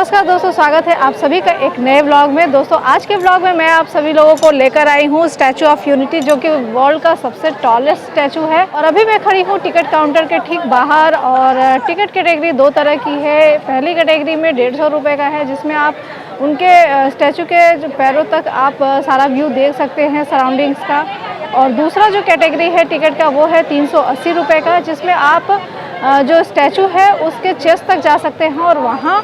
नमस्कार दोस्तों, स्वागत है आप सभी का एक नए व्लॉग में। दोस्तों आज के व्लॉग में मैं आप सभी लोगों को लेकर आई हूँ स्टैचू ऑफ यूनिटी, जो कि वर्ल्ड का सबसे टॉलेस्ट स्टैचू है। और अभी मैं खड़ी हूँ टिकट काउंटर के ठीक बाहर। और टिकट कैटेगरी दो तरह की है। पहली कैटेगरी में 150 रुपये का है, जिसमें आप उनके स्टैचू के जो पैरों तक आप सारा व्यू देख सकते हैं सराउंडिंग्स का। और दूसरा जो कैटेगरी है टिकट का वो है 380 रुपये का, जिसमें आप जो स्टैचू है उसके चेस्ट तक जा सकते हैं और वहाँ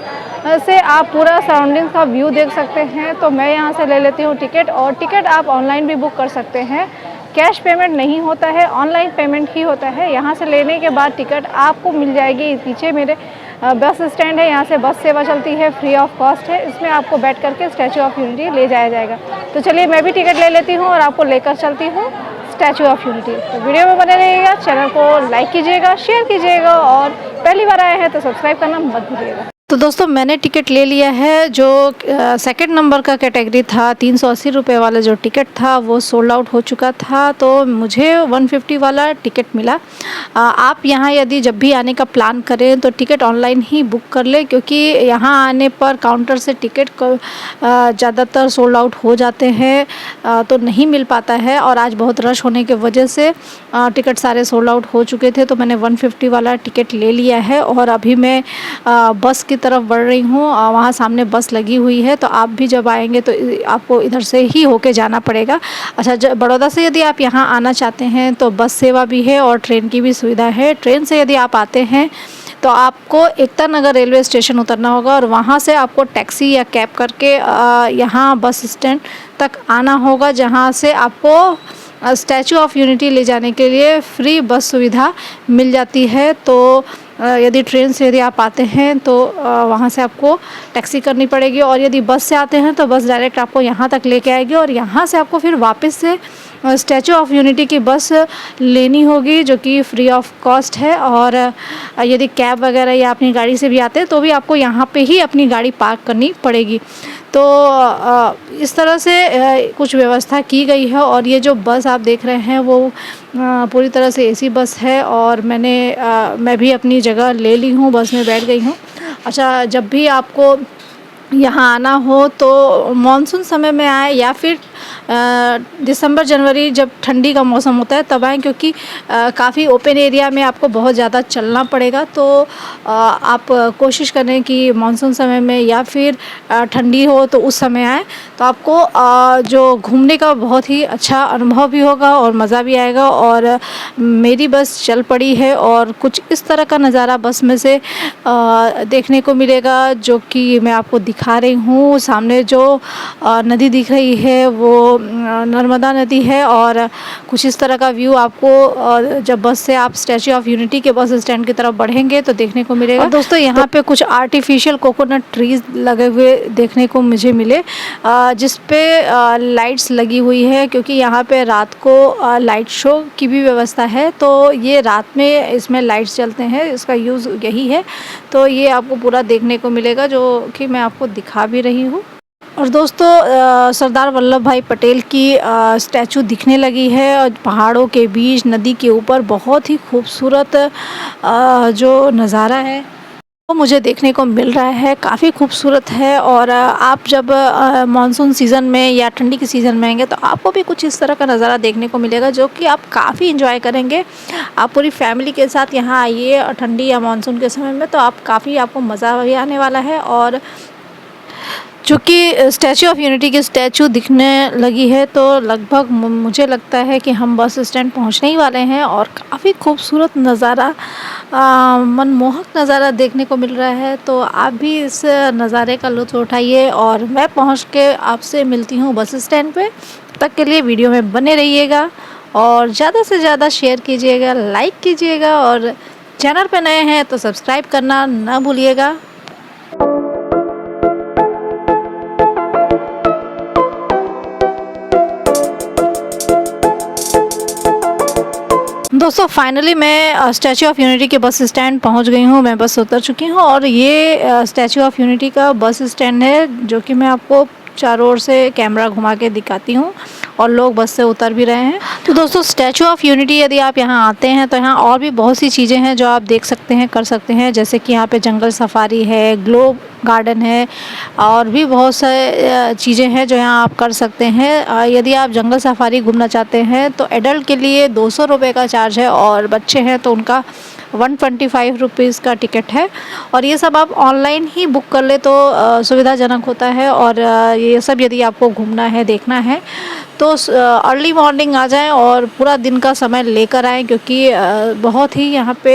से आप पूरा सराउंडिंग्स का व्यू देख सकते हैं। तो मैं यहाँ से ले लेती हूँ टिकट। और टिकट आप ऑनलाइन भी बुक कर सकते हैं। कैश पेमेंट नहीं होता है, ऑनलाइन पेमेंट ही होता है। यहाँ से लेने के बाद टिकट आपको मिल जाएगी। पीछे मेरे बस स्टैंड है, यहाँ से बस सेवा चलती है, फ्री ऑफ कॉस्ट है। इसमें आपको बैठ करके स्टैचू ऑफ यूनिटी ले जाया जाएगा। तो चलिए मैं भी टिकट ले लेती हूँ और आपको लेकर चलती हूँ स्टैचू ऑफ यूनिटी। तो वीडियो में बने रहिएगा, चैनल को लाइक कीजिएगा, शेयर कीजिएगा और पहली बार आए हैं तो सब्सक्राइब करना मत भूलिएगा। तो दोस्तों मैंने टिकट ले लिया है। जो सेकंड नंबर का कैटेगरी था 380 रुपये वाला जो टिकट था वो सोल्ड आउट हो चुका था, तो मुझे 150 वाला टिकट मिला। आप यहाँ यदि जब भी आने का प्लान करें तो टिकट ऑनलाइन ही बुक कर लें, क्योंकि यहाँ आने पर काउंटर से टिकट ज़्यादातर सोल्ड आउट हो जाते हैं, तो नहीं मिल पाता है। और आज बहुत रश होने की वजह से टिकट सारे सोल्ड आउट हो चुके थे, तो मैंने 150 वाला टिकट ले लिया है। और अभी मैं बस की तरफ बढ़ रही हूँ। वहाँ सामने बस लगी हुई है, तो आप भी जब आएंगे तो आपको इधर से ही होके जाना पड़ेगा। अच्छा, बड़ौदा से यदि आप यहाँ आना चाहते हैं तो बस सेवा भी है और ट्रेन की भी सुविधा है। ट्रेन से यदि आप आते हैं तो आपको एकता नगर रेलवे स्टेशन उतरना होगा और वहाँ से आपको टैक्सी या कैब करके यहाँ बस स्टैंड तक आना होगा, जहाँ से आपको स्टैचू ऑफ यूनिटी ले जाने के लिए फ्री बस सुविधा मिल जाती है। तो यदि ट्रेन से यदि आप आते हैं तो वहाँ से आपको टैक्सी करनी पड़ेगी, और यदि बस से आते हैं तो बस डायरेक्ट आपको यहाँ तक लेके आएगी और यहाँ से आपको फिर वापस से स्टैचू ऑफ यूनिटी की बस लेनी होगी, जो कि फ्री ऑफ कॉस्ट है। और यदि कैब वगैरह या अपनी गाड़ी से भी आते हैं तो भी आपको यहाँ पे ही अपनी गाड़ी पार्क करनी पड़ेगी। तो इस तरह से कुछ व्यवस्था की गई है। और ये जो बस आप देख रहे हैं वो पूरी तरह से एसी बस है, और मैं भी अपनी जगह ले ली हूँ, बस में बैठ गई हूँ। अच्छा, जब भी आपको यहाँ आना हो तो मानसून समय में आए या फिर दिसंबर जनवरी जब ठंडी का मौसम होता है तब आएँ, क्योंकि काफ़ी ओपन एरिया में आपको बहुत ज़्यादा चलना पड़ेगा। तो आप कोशिश करें कि मानसून समय में या फिर ठंडी हो तो उस समय आएँ, तो आपको जो घूमने का बहुत ही अच्छा अनुभव भी होगा और मज़ा भी आएगा। और मेरी बस चल पड़ी है और कुछ इस तरह का नज़ारा बस में से देखने को मिलेगा, जो कि मैं आपको दिखा रही हूँ। सामने जो नदी दिख रही है वो नर्मदा नदी है, और कुछ इस तरह का व्यू आपको जब बस से आप स्टैचू ऑफ यूनिटी के बस स्टैंड की तरफ बढ़ेंगे तो देखने को मिलेगा। और दोस्तों यहाँ पे कुछ आर्टिफिशियल कोकोनट ट्रीज लगे हुए देखने को मुझे मिले, जिस पे लाइट्स लगी हुई है, क्योंकि यहाँ पे रात को लाइट शो की भी व्यवस्था है। तो ये रात में इसमें लाइट्स चलते हैं, इसका यूज़ यही है। तो ये आपको पूरा देखने को मिलेगा, जो कि मैं आपको दिखा भी रही हूँ। और दोस्तों सरदार वल्लभ भाई पटेल की स्टैचू दिखने लगी है, और पहाड़ों के बीच नदी के ऊपर बहुत ही खूबसूरत जो नज़ारा है वो मुझे देखने को मिल रहा है, काफ़ी खूबसूरत है। और आप जब मानसून सीज़न में या ठंडी के सीज़न में आएंगे तो आपको भी कुछ इस तरह का नज़ारा देखने को मिलेगा, जो कि आप काफ़ी इंजॉय करेंगे। आप पूरी फैमिली के साथ यहाँ आइए ठंडी या मानसून के समय में, तो आपको मज़ा भी आने वाला है। और चूँकि स्टैचू ऑफ यूनिटी की स्टैचू दिखने लगी है तो लगभग मुझे लगता है कि हम बस स्टैंड पहुंचने ही वाले हैं। और काफ़ी खूबसूरत नज़ारा, मनमोहक नज़ारा देखने को मिल रहा है। तो आप भी इस नज़ारे का लुत्फ़ उठाइए, और मैं पहुंच के आपसे मिलती हूं बस स्टैंड पे। तब तक के लिए वीडियो में बने रहिएगा और ज़्यादा से ज़्यादा शेयर कीजिएगा, लाइक कीजिएगा, और चैनल पर नए हैं तो सब्सक्राइब करना ना भूलिएगा। दोस्तों फाइनली मैं स्टैचू ऑफ यूनिटी के बस स्टैंड पहुंच गई हूं। मैं बस से उतर चुकी हूं, और ये स्टैचू ऑफ यूनिटी का बस स्टैंड है, जो कि मैं आपको चारों ओर से कैमरा घुमा के दिखाती हूँ। और लोग बस से उतर भी रहे हैं। तो दोस्तों स्टैचू ऑफ यूनिटी यदि आप यहाँ आते हैं तो यहाँ और भी बहुत सी चीज़ें हैं जो आप देख सकते हैं, कर सकते हैं। जैसे कि यहाँ पे जंगल सफारी है, ग्लोब गार्डन है और भी बहुत सारे चीज़ें हैं जो यहाँ आप कर सकते हैं। यदि आप जंगल सफारी घूमना चाहते हैं तो एडल्ट के लिए 200 रुपये का चार्ज है और बच्चे हैं तो उनका 125 रुपीज़ का टिकट है। और ये सब आप ऑनलाइन ही बुक कर ले तो सुविधाजनक होता है। और ये सब यदि आपको घूमना है, देखना है तो अर्ली मॉर्निंग आ जाएं और पूरा दिन का समय लेकर आएँ, क्योंकि बहुत ही यहाँ पे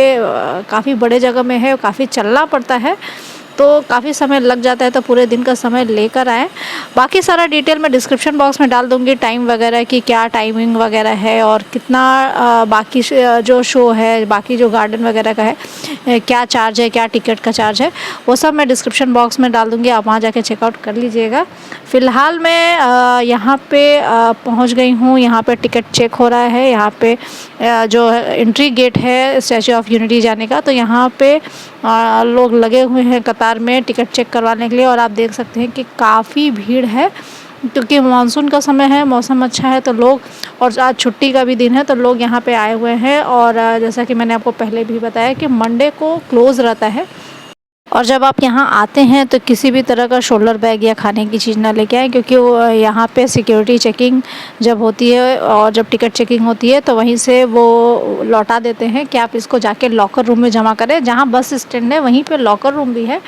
काफ़ी बड़े जगह में है, काफ़ी चलना पड़ता है तो काफ़ी समय लग जाता है, तो पूरे दिन का समय लेकर आएँ। बाकी सारा डिटेल मैं डिस्क्रिप्शन बॉक्स में डाल दूँगी, टाइम वगैरह की क्या टाइमिंग वगैरह है और कितना बाकी जो शो है, बाकी जो गार्डन वगैरह का है क्या चार्ज है, क्या टिकट का चार्ज है, वो सब मैं डिस्क्रिप्शन बॉक्स में डाल दूँगी, आप वहाँ जाके चेकआउट कर लीजिएगा। फ़िलहाल मैं यहाँ पे पहुँच गई हूँ। यहाँ पे टिकट चेक हो रहा है। यहाँ पे जो एंट्री गेट है स्टैचू ऑफ यूनिटी जाने का, तो यहाँ पे लोग लगे हुए हैं कतार में टिकट चेक करवाने के लिए। और आप देख सकते हैं कि काफ़ी भीड़ है, क्योंकि मानसून का समय है, मौसम अच्छा है तो लोग, और आज छुट्टी का भी दिन है तो लोग यहाँ पे आए हुए हैं। और जैसा कि मैंने आपको पहले भी बताया कि मंडे को क्लोज़ रहता है। और जब आप यहाँ आते हैं तो किसी भी तरह का शोल्डर बैग या खाने की चीज़ ना लेके आएँ, क्योंकि वो यहाँ पे सिक्योरिटी चेकिंग जब होती है और जब टिकट चेकिंग होती है तो वहीं से वो लौटा देते हैं कि आप इसको जाके लॉकर रूम में जमा करें। जहाँ बस स्टैंड है वहीं पे लॉकर रूम भी है,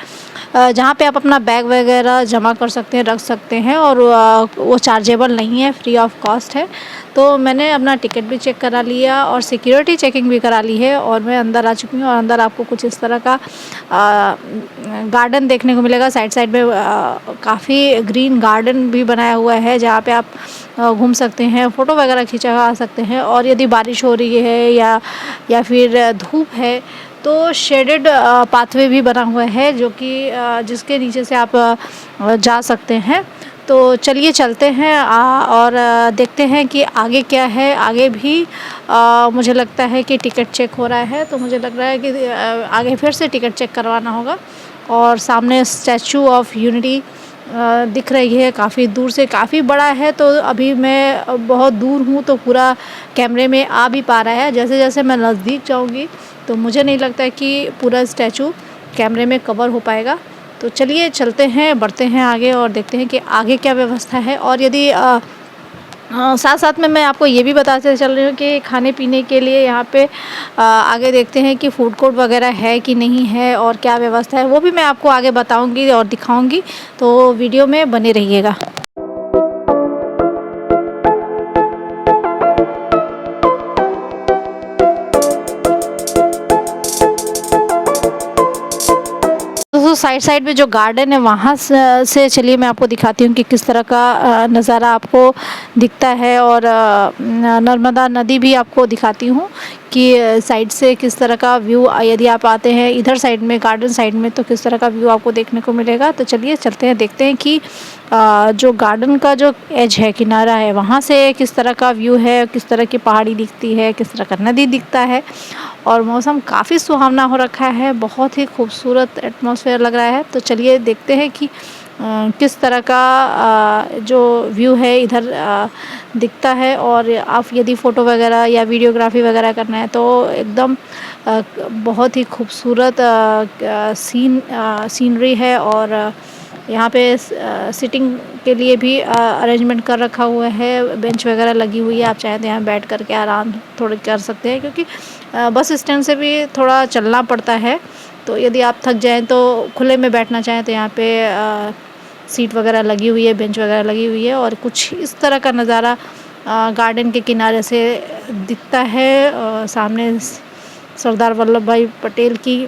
जहाँ पे आप अपना बैग वगैरह जमा कर सकते हैं, रख सकते हैं। और वो चार्जेबल नहीं है, फ्री ऑफ कॉस्ट है। तो मैंने अपना टिकट भी चेक करा लिया और सिक्योरिटी चेकिंग भी करा ली है और मैं अंदर आ चुकी हूँ। और अंदर आपको कुछ इस तरह का गार्डन देखने को मिलेगा। साइड साइड में काफ़ी ग्रीन गार्डन भी बनाया हुआ है, जहाँ पे आप घूम सकते हैं, फ़ोटो वगैरह खिंचवा सकते हैं। और यदि बारिश हो रही है या फिर धूप है तो शेडेड पाथवे भी बना हुआ है, जो कि जिसके नीचे से आप जा सकते हैं। तो चलिए चलते हैं और देखते हैं कि आगे क्या है। आगे भी मुझे लगता है कि टिकट चेक हो रहा है, तो मुझे लग रहा है कि आगे फिर से टिकट चेक करवाना होगा। और सामने स्टैचू ऑफ यूनिटी दिख रही है, काफ़ी दूर से, काफ़ी बड़ा है। तो अभी मैं बहुत दूर हूँ तो पूरा कैमरे में आ भी पा रहा है। जैसे जैसे मैं नज़दीक जाऊँगी तो मुझे नहीं लगता है कि पूरा स्टैचू कैमरे में कवर हो पाएगा। तो चलिए चलते हैं, बढ़ते हैं आगे और देखते हैं कि आगे क्या व्यवस्था है। और यदि साथ साथ में मैं आपको ये भी बताते चल रही हूँ कि खाने पीने के लिए यहाँ पे आगे देखते हैं कि फूड कोर्ट वगैरह है कि नहीं है और क्या व्यवस्था है, वो भी मैं आपको आगे बताऊँगी और दिखाऊँगी। तो वीडियो में बने रहिएगा। दोस्तों साइड साइड में जो गार्डन है वहाँ से चलिए मैं आपको दिखाती हूँ कि किस तरह का नज़ारा आपको दिखता है। और नर्मदा नदी भी आपको दिखाती हूँ कि साइड से किस तरह का व्यू, यदि आप आते हैं इधर साइड में, गार्डन साइड में, तो किस तरह का व्यू आपको देखने को मिलेगा। तो चलिए चलते हैं, देखते हैं कि जो गार्डन का जो एज है, किनारा है, वहाँ से किस तरह का व्यू है, किस तरह की पहाड़ी दिखती है, किस तरह का नदी दिखता है। और मौसम काफ़ी सुहावना हो रखा है, बहुत ही खूबसूरत एटमॉस्फेयर लग रहा है। तो चलिए देखते हैं कि किस तरह का जो व्यू है इधर दिखता है। और आप यदि फ़ोटो वगैरह या वीडियोग्राफी वगैरह करना है तो एकदम बहुत ही खूबसूरत सीनरी है। और यहाँ पे सिटिंग के लिए भी अरेंजमेंट कर रखा हुआ है, बेंच वगैरह लगी हुई है, आप चाहें तो यहाँ बैठ करके आराम थोड़ी कर सकते हैं, क्योंकि बस स्टैंड से भी थोड़ा चलना पड़ता है। तो यदि आप थक जाएं तो खुले में बैठना चाहें तो यहाँ पे सीट वगैरह लगी हुई है, बेंच वगैरह लगी हुई है। और कुछ इस तरह का नज़ारा गार्डन के किनारे से दिखता है। सामने सरदार वल्लभ भाई पटेल की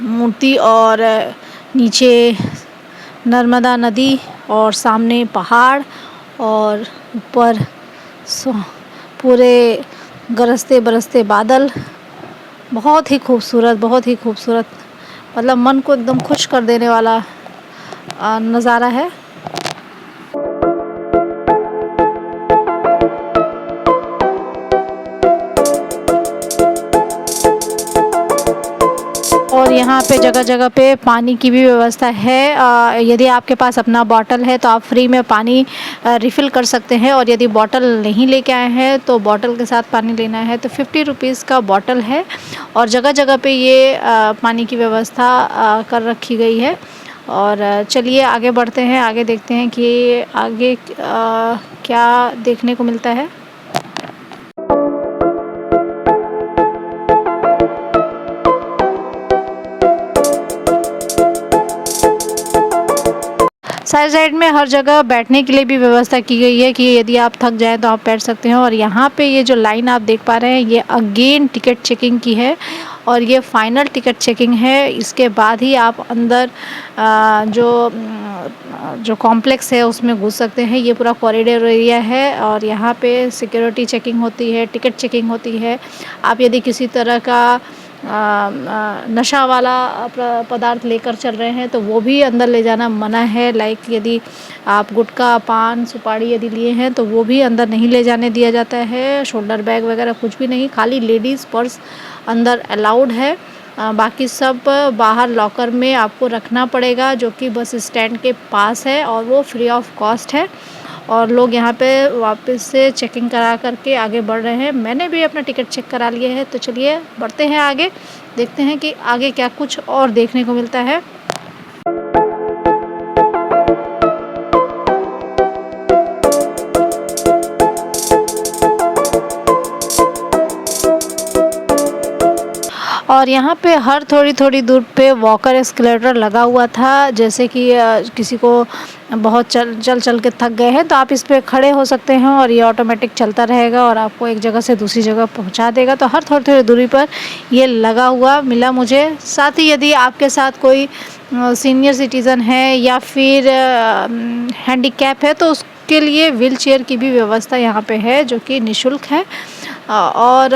मूर्ति और नीचे नर्मदा नदी और सामने पहाड़ और ऊपर पूरे गरजते बरसते बादल। बहुत ही खूबसूरत, बहुत ही खूबसूरत, मतलब मन को एकदम खुश कर देने वाला नज़ारा है। और यहाँ पे जगह जगह पे पानी की भी व्यवस्था है। यदि आपके पास अपना बॉटल है तो आप फ्री में पानी रिफ़िल कर सकते हैं। और यदि बॉटल नहीं लेके आए हैं तो बॉटल के साथ पानी लेना है तो 50 रुपीज़ का बॉटल है। और जगह जगह पे ये पानी की व्यवस्था कर रखी गई है। और चलिए आगे बढ़ते हैं, आगे देखते हैं कि आगे क्या देखने को मिलता है। साइड साइड में हर जगह बैठने के लिए भी व्यवस्था की गई है कि यदि आप थक जाएं तो आप बैठ सकते हैं। और यहाँ पे ये जो लाइन आप देख पा रहे हैं ये अगेन टिकट चेकिंग की है और ये फाइनल टिकट चेकिंग है। इसके बाद ही आप अंदर जो कॉम्प्लेक्स है उसमें घुस सकते हैं। ये पूरा कॉरिडोर एरिया है और यहाँ पे सिक्योरिटी चेकिंग होती है, टिकट चेकिंग होती है। आप यदि किसी तरह का नशा वाला पदार्थ लेकर चल रहे हैं तो वो भी अंदर ले जाना मना है। लाइक यदि आप गुटखा, पान, सुपारी यदि लिए हैं तो वो भी अंदर नहीं ले जाने दिया जाता है। शोल्डर बैग वगैरह कुछ भी नहीं, खाली लेडीज़ पर्स अंदर अलाउड है। बाकी सब बाहर लॉकर में आपको रखना पड़ेगा जो कि बस स्टैंड के पास है और वो फ्री ऑफ कॉस्ट है। और लोग यहाँ पे वापस से चेकिंग करा करके आगे बढ़ रहे हैं। मैंने भी अपना टिकट चेक करा लिया है। तो चलिए बढ़ते हैं आगे, देखते हैं कि आगे क्या कुछ और देखने को मिलता है। और यहाँ पे हर थोड़ी थोड़ी दूर पे वॉकर एस्केलेटर लगा हुआ था, जैसे कि किसी को बहुत चल के थक गए हैं तो आप इस पे खड़े हो सकते हैं और ये ऑटोमेटिक चलता रहेगा और आपको एक जगह से दूसरी जगह पहुँचा देगा। तो हर थोड़ी थोड़ी दूरी पर ये लगा हुआ मिला मुझे। साथ ही यदि आपके साथ कोई सीनियर सिटीज़न है या फिर हैंडीकैप है तो उसके लिए व्हील चेयर की भी व्यवस्था यहाँ पे है जो कि निःशुल्क है। और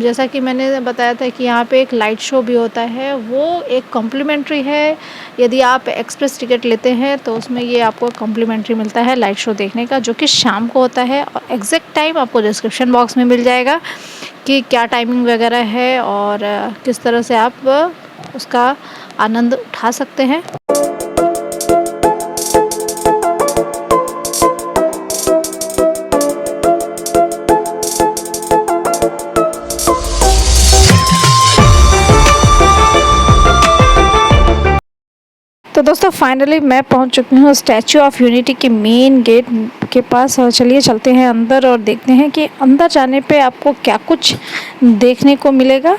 जैसा कि मैंने बताया था कि यहाँ पे एक लाइट शो भी होता है, वो एक कॉम्प्लीमेंट्री है। यदि आप एक्सप्रेस टिकट लेते हैं तो उसमें ये आपको कॉम्प्लीमेंट्री मिलता है लाइट शो देखने का, जो कि शाम को होता है। और एग्जैक्ट टाइम आपको डिस्क्रिप्शन बॉक्स में मिल जाएगा कि क्या टाइमिंग वगैरह है और किस तरह से आप उसका आनंद उठा सकते हैं। तो दोस्तों फाइनली मैं पहुंच चुकी हूँ स्टैचू ऑफ यूनिटी के मेन गेट के पास। और चलिए चलते हैं अंदर और देखते हैं कि अंदर जाने पे आपको क्या कुछ देखने को मिलेगा।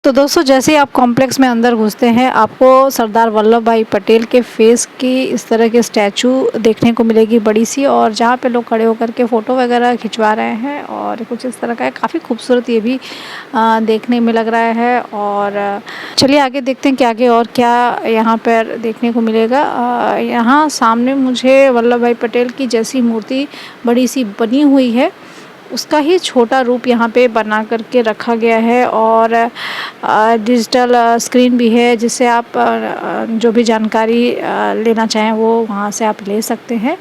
तो दोस्तों जैसे ही आप कॉम्प्लेक्स में अंदर घुसते हैं आपको सरदार वल्लभ भाई पटेल के फेस की इस तरह के स्टैचू देखने को मिलेगी बड़ी सी, और जहाँ पे लोग खड़े होकर के फ़ोटो वगैरह खिंचवा रहे हैं और कुछ इस तरह का है। काफ़ी खूबसूरत ये भी देखने में लग रहा है। और चलिए आगे देखते हैं कि आगे और क्या यहाँ पर देखने को मिलेगा। यहाँ सामने मुझे वल्लभ भाई पटेल की जैसी मूर्ति बड़ी सी बनी हुई है, उसका ही छोटा रूप यहाँ पे बना करके रखा गया है। और डिजिटल स्क्रीन भी है जिससे आप जो भी जानकारी लेना चाहें वो वहाँ से आप ले सकते हैं।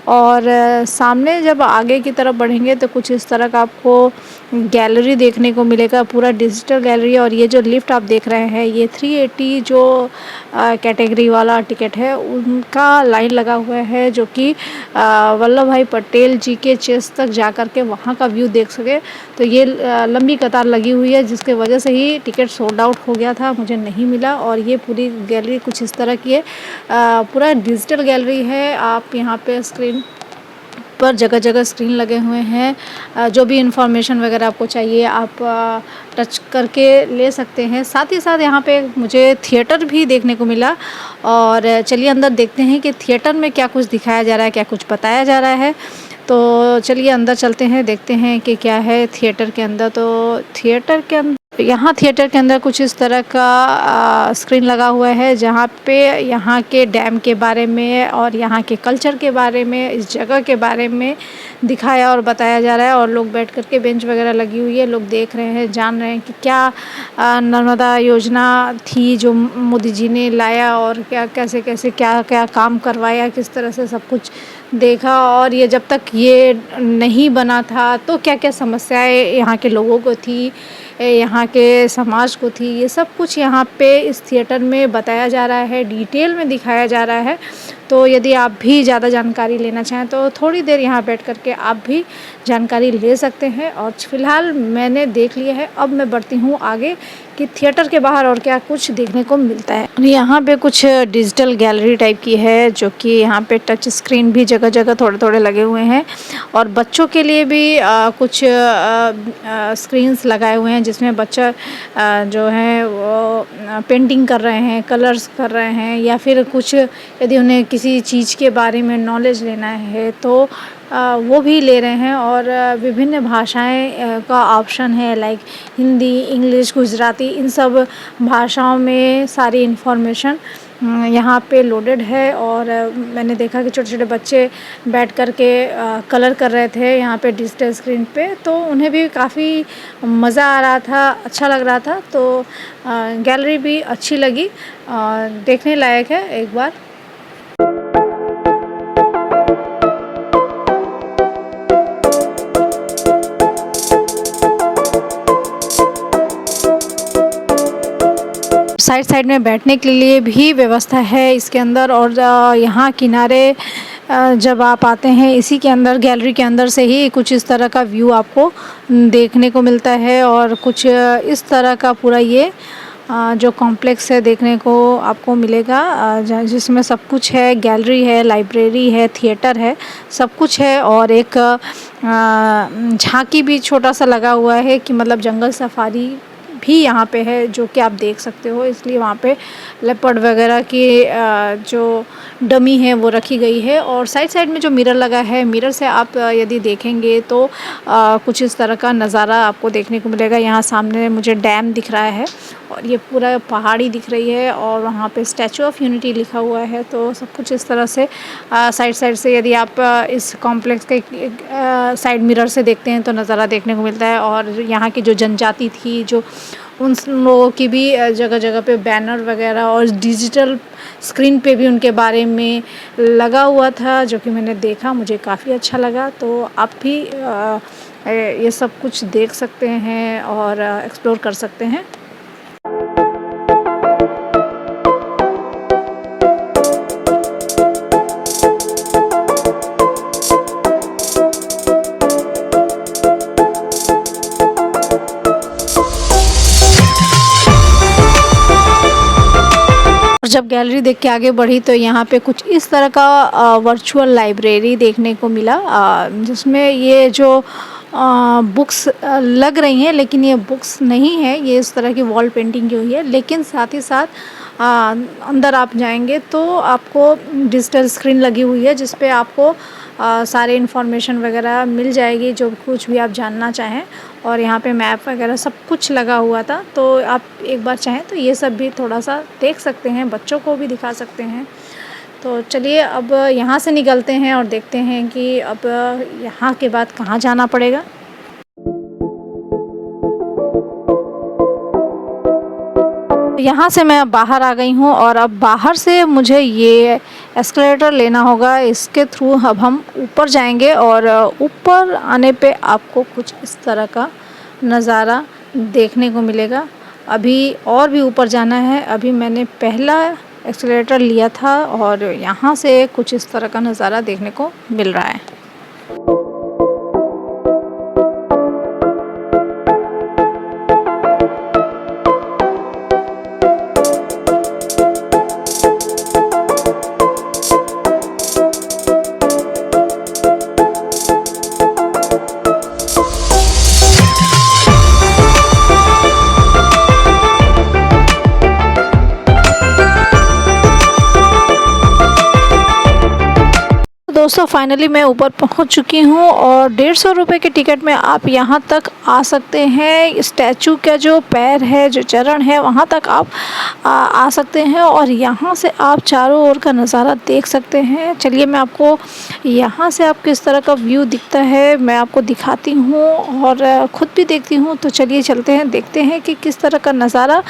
और सामने जब आगे की तरफ बढ़ेंगे तो कुछ इस तरह का आपको गैलरी देखने को मिलेगा, पूरा डिजिटल गैलरी। और ये जो लिफ्ट आप देख रहे हैं ये 380 जो कैटेगरी वाला टिकट है उनका लाइन लगा हुआ है, जो कि वल्लभ भाई पटेल जी के चेस्ट तक जा कर के वहाँ का व्यू देख सके। तो ये लंबी कतार लगी हुई है जिसके वजह से ही टिकट सोल्ड आउट हो गया था, मुझे नहीं मिला। और ये पूरी गैलरी कुछ इस तरह की है, पूरा डिजिटल गैलरी है। आप यहाँ पे स्क्रीन पर जगह जगह स्क्रीन लगे हुए हैं, जो भी इंफॉर्मेशन वगैरह आपको चाहिए आप टच करके ले सकते हैं। साथ ही साथ यहाँ पे मुझे थिएटर भी देखने को मिला। और चलिए अंदर देखते हैं कि थिएटर में क्या कुछ दिखाया जा रहा है, क्या कुछ बताया जा रहा है। तो चलिए अंदर चलते हैं, देखते हैं कि क्या है थिएटर के अंदर। तो थिएटर के अंदर थिएटर के अंदर कुछ इस तरह का स्क्रीन लगा हुआ है जहाँ पे यहाँ के डैम के बारे में और यहाँ के कल्चर के बारे में, इस जगह के बारे में दिखाया और बताया जा रहा है। और लोग बैठ कर के बेंच वगैरह लगी हुई है, लोग देख रहे हैं, जान रहे हैं कि क्या नर्मदा योजना थी जो मोदी जी ने लाया और क्या कैसे कैसे क्या क्या काम करवाया, किस तरह से सब कुछ देखा। और ये जब तक ये नहीं बना था तो क्या क्या समस्याएं यहाँ के लोगों को थी, यहाँ के समाज को थी, ये सब कुछ यहाँ पे इस थिएटर में बताया जा रहा है, डिटेल में दिखाया जा रहा है। तो यदि आप भी ज़्यादा जानकारी लेना चाहें तो थोड़ी देर यहाँ बैठ कर के आप भी जानकारी ले सकते हैं। और फ़िलहाल मैंने देख लिया है, अब मैं बढ़ती हूँ आगे कि थिएटर के बाहर और क्या कुछ देखने को मिलता है। यहाँ पे कुछ डिजिटल गैलरी टाइप की है, जो कि यहाँ पे टच स्क्रीन भी जगह जगह थोड़े थोड़े लगे हुए हैं, और बच्चों के लिए भी कुछ स्क्रीन्स लगाए हुए हैं, जिसमें बच्चा जो है वो पेंटिंग कर रहे हैं, कलर्स कर रहे हैं, या फिर कुछ यदि उन्हें किसी चीज़ के बारे में नॉलेज लेना है तो वो भी ले रहे हैं। और विभिन्न भाषाएं का ऑप्शन है, लाइक हिंदी, इंग्लिश, गुजराती, इन सब भाषाओं में सारी इन्फॉर्मेशन यहाँ पे लोडेड है। और मैंने देखा कि छोटे छोटे बच्चे बैठ कर के कलर कर रहे थे यहाँ पे डिजिटल स्क्रीन पे, तो उन्हें भी काफ़ी मज़ा आ रहा था, अच्छा लग रहा था। तो गैलरी भी अच्छी लगी, देखने लायक है एक बार। साइड साइड में बैठने के लिए भी व्यवस्था है इसके अंदर। और यहाँ किनारे जब आप आते हैं, इसी के अंदर गैलरी के अंदर से ही कुछ इस तरह का व्यू आपको देखने को मिलता है। और कुछ इस तरह का पूरा ये जो कॉम्प्लेक्स है देखने को आपको मिलेगा, जिसमें सब कुछ है, गैलरी है, लाइब्रेरी है, थिएटर है, सब कुछ है। और एक झांकी भी छोटा सा लगा हुआ है कि मतलब जंगल सफारी भी यहाँ पे है, जो कि आप देख सकते हो। इसलिए वहाँ पे लेपर्ड वगैरह की जो डमी है वो रखी गई है। और साइड साइड में जो मिरर लगा है, मिरर से आप यदि देखेंगे तो कुछ इस तरह का नज़ारा आपको देखने को मिलेगा। यहाँ सामने मुझे डैम दिख रहा है, और ये पूरा पहाड़ी दिख रही है, और वहाँ पे स्टैचू ऑफ यूनिटी लिखा हुआ है। तो सब कुछ इस तरह से साइड साइड से यदि आप इस कॉम्प्लेक्स के साइड मिरर से देखते हैं तो नज़ारा देखने को मिलता है। और यहाँ की जो जनजाति थी, जो उन लोगों की भी जगह जगह पे बैनर वगैरह और डिजिटल स्क्रीन पे भी उनके बारे में लगा हुआ था, जो कि मैंने देखा, मुझे काफ़ी अच्छा लगा। तो आप भी ये सब कुछ देख सकते हैं और एक्सप्लोर कर सकते हैं। जब गैलरी देख के आगे बढ़ी तो यहाँ पे कुछ इस तरह का वर्चुअल लाइब्रेरी देखने को मिला, जिसमें ये जो बुक्स लग रही हैं, लेकिन ये बुक्स नहीं है, ये इस तरह की वॉल पेंटिंग की हुई है। लेकिन साथ ही साथ अंदर आप जाएंगे तो आपको डिजिटल स्क्रीन लगी हुई है, जिस पे आपको सारे इन्फॉर्मेशन वगैरह मिल जाएगी, जो कुछ भी आप जानना चाहें। और यहाँ पे मैप वगैरह सब कुछ लगा हुआ था, तो आप एक बार चाहें तो ये सब भी थोड़ा सा देख सकते हैं, बच्चों को भी दिखा सकते हैं। तो चलिए अब यहाँ से निकलते हैं और देखते हैं कि अब यहाँ के बाद कहाँ जाना पड़ेगा। यहाँ से मैं अब बाहर आ गई हूँ, और अब बाहर से मुझे ये एस्केलेटर लेना होगा। इसके थ्रू अब हम ऊपर जाएंगे, और ऊपर आने पे आपको कुछ इस तरह का नज़ारा देखने को मिलेगा। अभी और भी ऊपर जाना है, अभी मैंने पहला एस्केलेटर लिया था, और यहाँ से कुछ इस तरह का नज़ारा देखने को मिल रहा है। दोस्तों फाइनली मैं ऊपर पहुंच चुकी हूं, और 150 रुपये के टिकट में आप यहां तक आ सकते हैं। स्टैचू का जो पैर है, जो चरण है, वहां तक आप आ सकते हैं, और यहां से आप चारों ओर का नज़ारा देख सकते हैं। चलिए मैं आपको यहां से आप किस तरह का व्यू दिखता है मैं आपको दिखाती हूं, और ख़ुद भी देखती हूं। तो चलिए चलते हैं, देखते हैं कि किस तरह का नज़ारा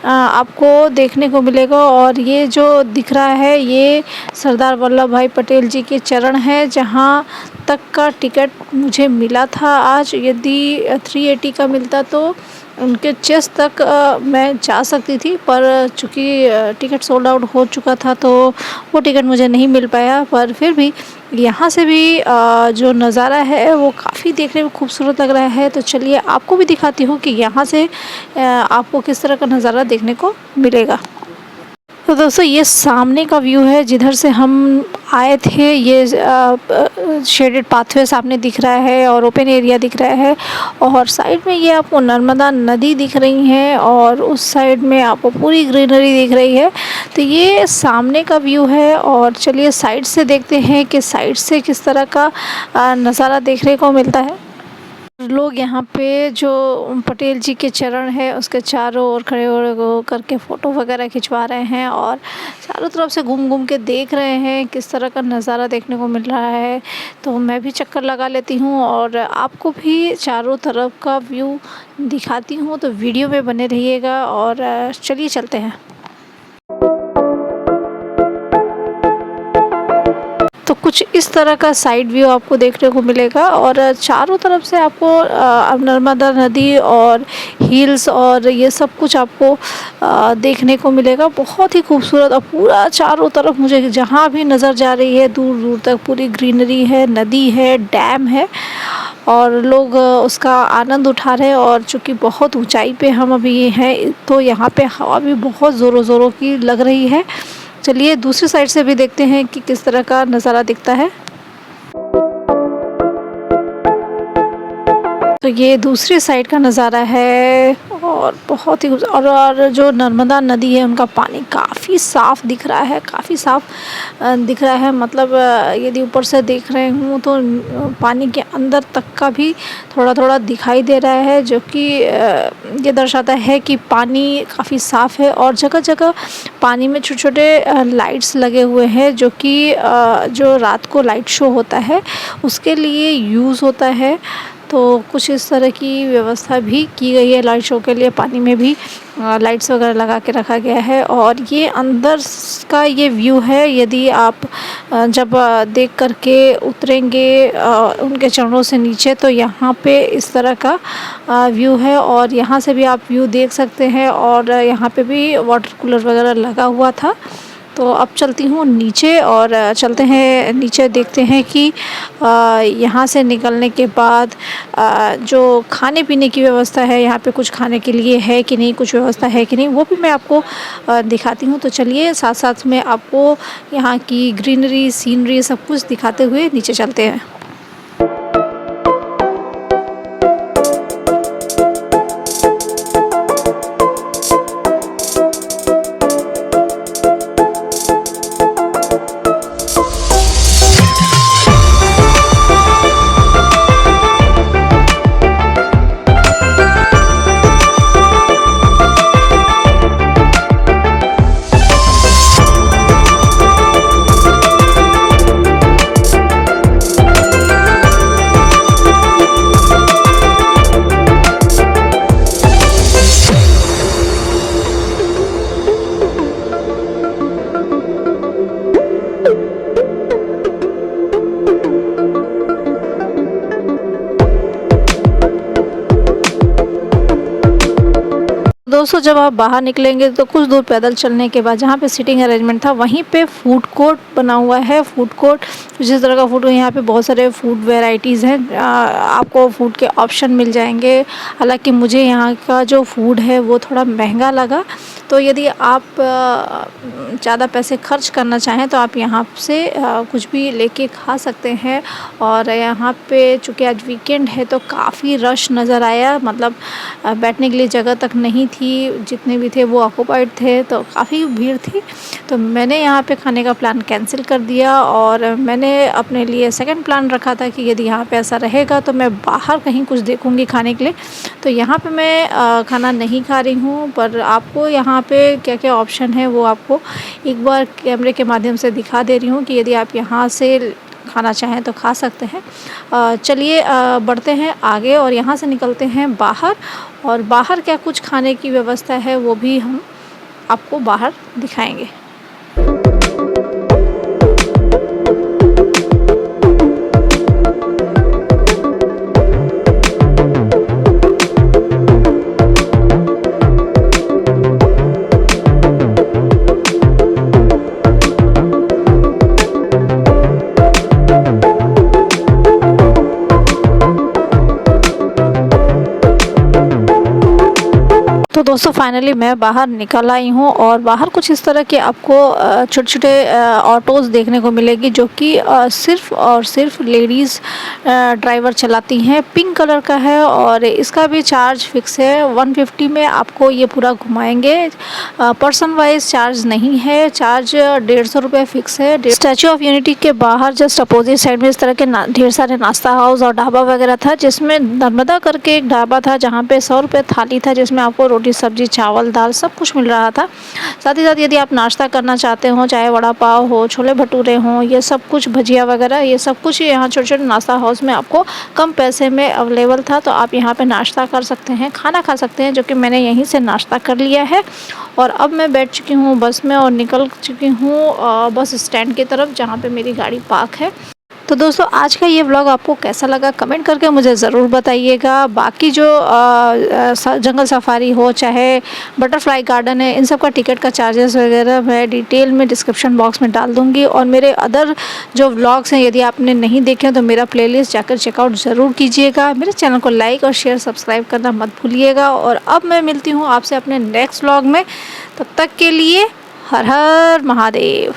आपको देखने को मिलेगा। और ये जो दिख रहा है, ये सरदार वल्लभ भाई पटेल जी के चरण है, जहाँ तक का टिकट मुझे मिला था आज। यदि 380 का मिलता तो उनके चेस्ट तक मैं जा सकती थी, पर चूँकि टिकट सोल्ड आउट हो चुका था तो वो टिकट मुझे नहीं मिल पाया। पर फिर भी यहाँ से भी जो नज़ारा है वो काफ़ी देखने में खूबसूरत लग रहा है। तो चलिए आपको भी दिखाती हूँ कि यहाँ से आपको किस तरह का नज़ारा देखने को मिलेगा। तो दोस्तों ये सामने का व्यू है जिधर से हम आए थे। ये शेडेड पाथवे सामने दिख रहा है और ओपन एरिया दिख रहा है, और साइड में ये आपको नर्मदा नदी दिख रही है और उस साइड में आपको पूरी ग्रीनरी दिख रही है। तो ये सामने का व्यू है, और चलिए साइड से देखते हैं कि साइड से किस तरह का नज़ारा देखने को मिलता है। लोग यहाँ पे जो पटेल जी के चरण है उसके चारों ओर खड़े हो करके फ़ोटो वगैरह खिंचवा रहे हैं और चारों तरफ से घूम घूम के देख रहे हैं किस तरह का नज़ारा देखने को मिल रहा है। तो मैं भी चक्कर लगा लेती हूँ और आपको भी चारों तरफ का व्यू दिखाती हूँ, तो वीडियो में बने रहिएगा। और चलिए चलते हैं। तो कुछ इस तरह का साइड व्यू आपको देखने को मिलेगा, और चारों तरफ से आपको नर्मदा नदी और हिल्स और ये सब कुछ आपको देखने को मिलेगा। बहुत ही खूबसूरत, और पूरा चारों तरफ मुझे जहाँ भी नज़र जा रही है दूर दूर तक पूरी ग्रीनरी है, नदी है, डैम है, और लोग उसका आनंद उठा रहे हैं। और चूँकि बहुत ऊंचाई पे हम अभी हैं तो यहाँ पे हवा भी बहुत ज़ोरों ज़ोरों की लग रही है। चलिए दूसरी साइड से भी देखते हैं कि किस तरह का नज़ारा दिखता है। तो ये दूसरी साइड का नज़ारा है, और बहुत ही और जो नर्मदा नदी है उनका पानी काफ़ी साफ़ दिख रहा है, काफ़ी साफ़ दिख रहा है। मतलब यदि ऊपर से देख रहे हूँ तो पानी के अंदर तक का भी थोड़ा थोड़ा दिखाई दे रहा है, जो कि ये दर्शाता है कि पानी काफ़ी साफ़ है। और जगह जगह पानी में छोटे छोटे लाइट्स लगे हुए हैं, जो कि जो रात को लाइट शो होता है उसके लिए यूज़ होता है। तो कुछ इस तरह की व्यवस्था भी की गई है लाइट शो के लिए। पानी में भी लाइट्स वगैरह लगा के रखा गया है। और ये अंदर का ये व्यू है, यदि आप जब देख करके उतरेंगे उनके चरणों से नीचे तो यहाँ पे इस तरह का व्यू है, और यहाँ से भी आप व्यू देख सकते हैं। और यहाँ पे भी वाटर कूलर वगैरह लगा हुआ था। तो अब चलती हूँ नीचे, और चलते हैं नीचे, देखते हैं कि यहाँ से निकलने के बाद जो खाने पीने की व्यवस्था है यहाँ पे कुछ खाने के लिए है कि नहीं, कुछ व्यवस्था है कि नहीं, वो भी मैं आपको दिखाती हूँ। तो चलिए साथ साथ में आपको यहाँ की ग्रीनरी, सीनरी सब कुछ दिखाते हुए नीचे चलते हैं। दोस्तों जब आप बाहर निकलेंगे तो कुछ दूर पैदल चलने के बाद जहाँ पे सीटिंग अरेंजमेंट था वहीं पे फूड कोर्ट बना हुआ है। फूड कोर्ट जिस तरह का फूड, यहाँ पे बहुत सारे फूड वैरायटीज़ हैं, आपको फूड के ऑप्शन मिल जाएंगे। हालांकि मुझे यहाँ का जो फूड है वो थोड़ा महंगा लगा, तो यदि आप ज़्यादा पैसे खर्च करना चाहें तो आप यहाँ से कुछ भी लेके खा सकते हैं। और यहाँ पे चूँकि आज वीकेंड है तो काफ़ी रश नज़र आया, मतलब बैठने के लिए जगह तक नहीं थी, जितने भी थे वो ऑक्यूपाइड थे, तो काफ़ी भीड़ थी। तो मैंने यहाँ पे खाने का प्लान कैंसिल कर दिया, और मैंने अपने लिए सेकंड प्लान रखा था कि यदि यहाँ पे ऐसा रहेगा तो मैं बाहर कहीं कुछ देखूँगी खाने के लिए। तो यहाँ पे मैं खाना नहीं खा रही हूँ, पर आपको यहाँ पे क्या क्या ऑप्शन है वो आपको एक बार कैमरे के माध्यम से दिखा दे रही हूँ कि यदि आप यहाँ से खाना चाहें तो खा सकते हैं। चलिए बढ़ते हैं आगे और यहाँ से निकलते हैं बाहर, और बाहर क्या कुछ खाने की व्यवस्था है वो भी हम आपको बाहर दिखाएंगे। दोस्तों फाइनली मैं बाहर निकल आई हूँ और बाहर कुछ इस तरह के आपको छोटे छोटे ऑटोज़ देखने को मिलेगी जो कि सिर्फ़ और सिर्फ लेडीज़ ड्राइवर चलाती हैं। पिंक कलर का है और इसका भी चार्ज फिक्स है। 150 में आपको ये पूरा घुमाएंगे। पर्सन वाइज चार्ज नहीं है, चार्ज 150 रुपये फिक्स है। स्टैचू ऑफ यूनिटी के बाहर जस्ट अपोजिट साइड में इस तरह के ढेर सारे नाश्ता हाउस और ढाबा वगैरह था, जिसमें नर्मदा करके एक ढाबा था जहाँ पे 100 रुपये थाली था, जिसमें आपको रोटी सब्जी चावल दाल सब कुछ मिल रहा था। साथ ही साथ यदि आप नाश्ता करना चाहते हो, चाहे वड़ा पाव हो, छोले भटूरे हों, ये सब कुछ भजिया वगैरह ये सब कुछ यहाँ छोटे छोटे नाश्ता हाउस में आपको कम पैसे में अवेलेबल था। तो आप यहाँ पे नाश्ता कर सकते हैं, खाना खा सकते हैं, जो कि मैंने यहीं से नाश्ता कर लिया है। और अब मैं बैठ चुकी हूँ बस में और निकल चुकी हूँ बस स्टैंड की तरफ, जहाँ पे मेरी गाड़ी पार्क है। तो दोस्तों आज का ये व्लॉग आपको कैसा लगा कमेंट करके मुझे ज़रूर बताइएगा। बाकी जो जंगल सफारी हो चाहे बटरफ्लाई गार्डन है, इन सब का टिकट का चार्जेस वगैरह मैं डिटेल में डिस्क्रिप्शन बॉक्स में डाल दूँगी। और मेरे अदर जो व्लॉग्स हैं यदि आपने नहीं देखे तो मेरा प्लेलिस्ट जाकर चेकआउट ज़रूर कीजिएगा। मेरे चैनल को लाइक और शेयर सब्सक्राइब करना मत भूलिएगा। और अब मैं मिलती हूँ आपसे अपने नेक्स्ट व्लॉग में, तब तक के लिए हर हर महादेव।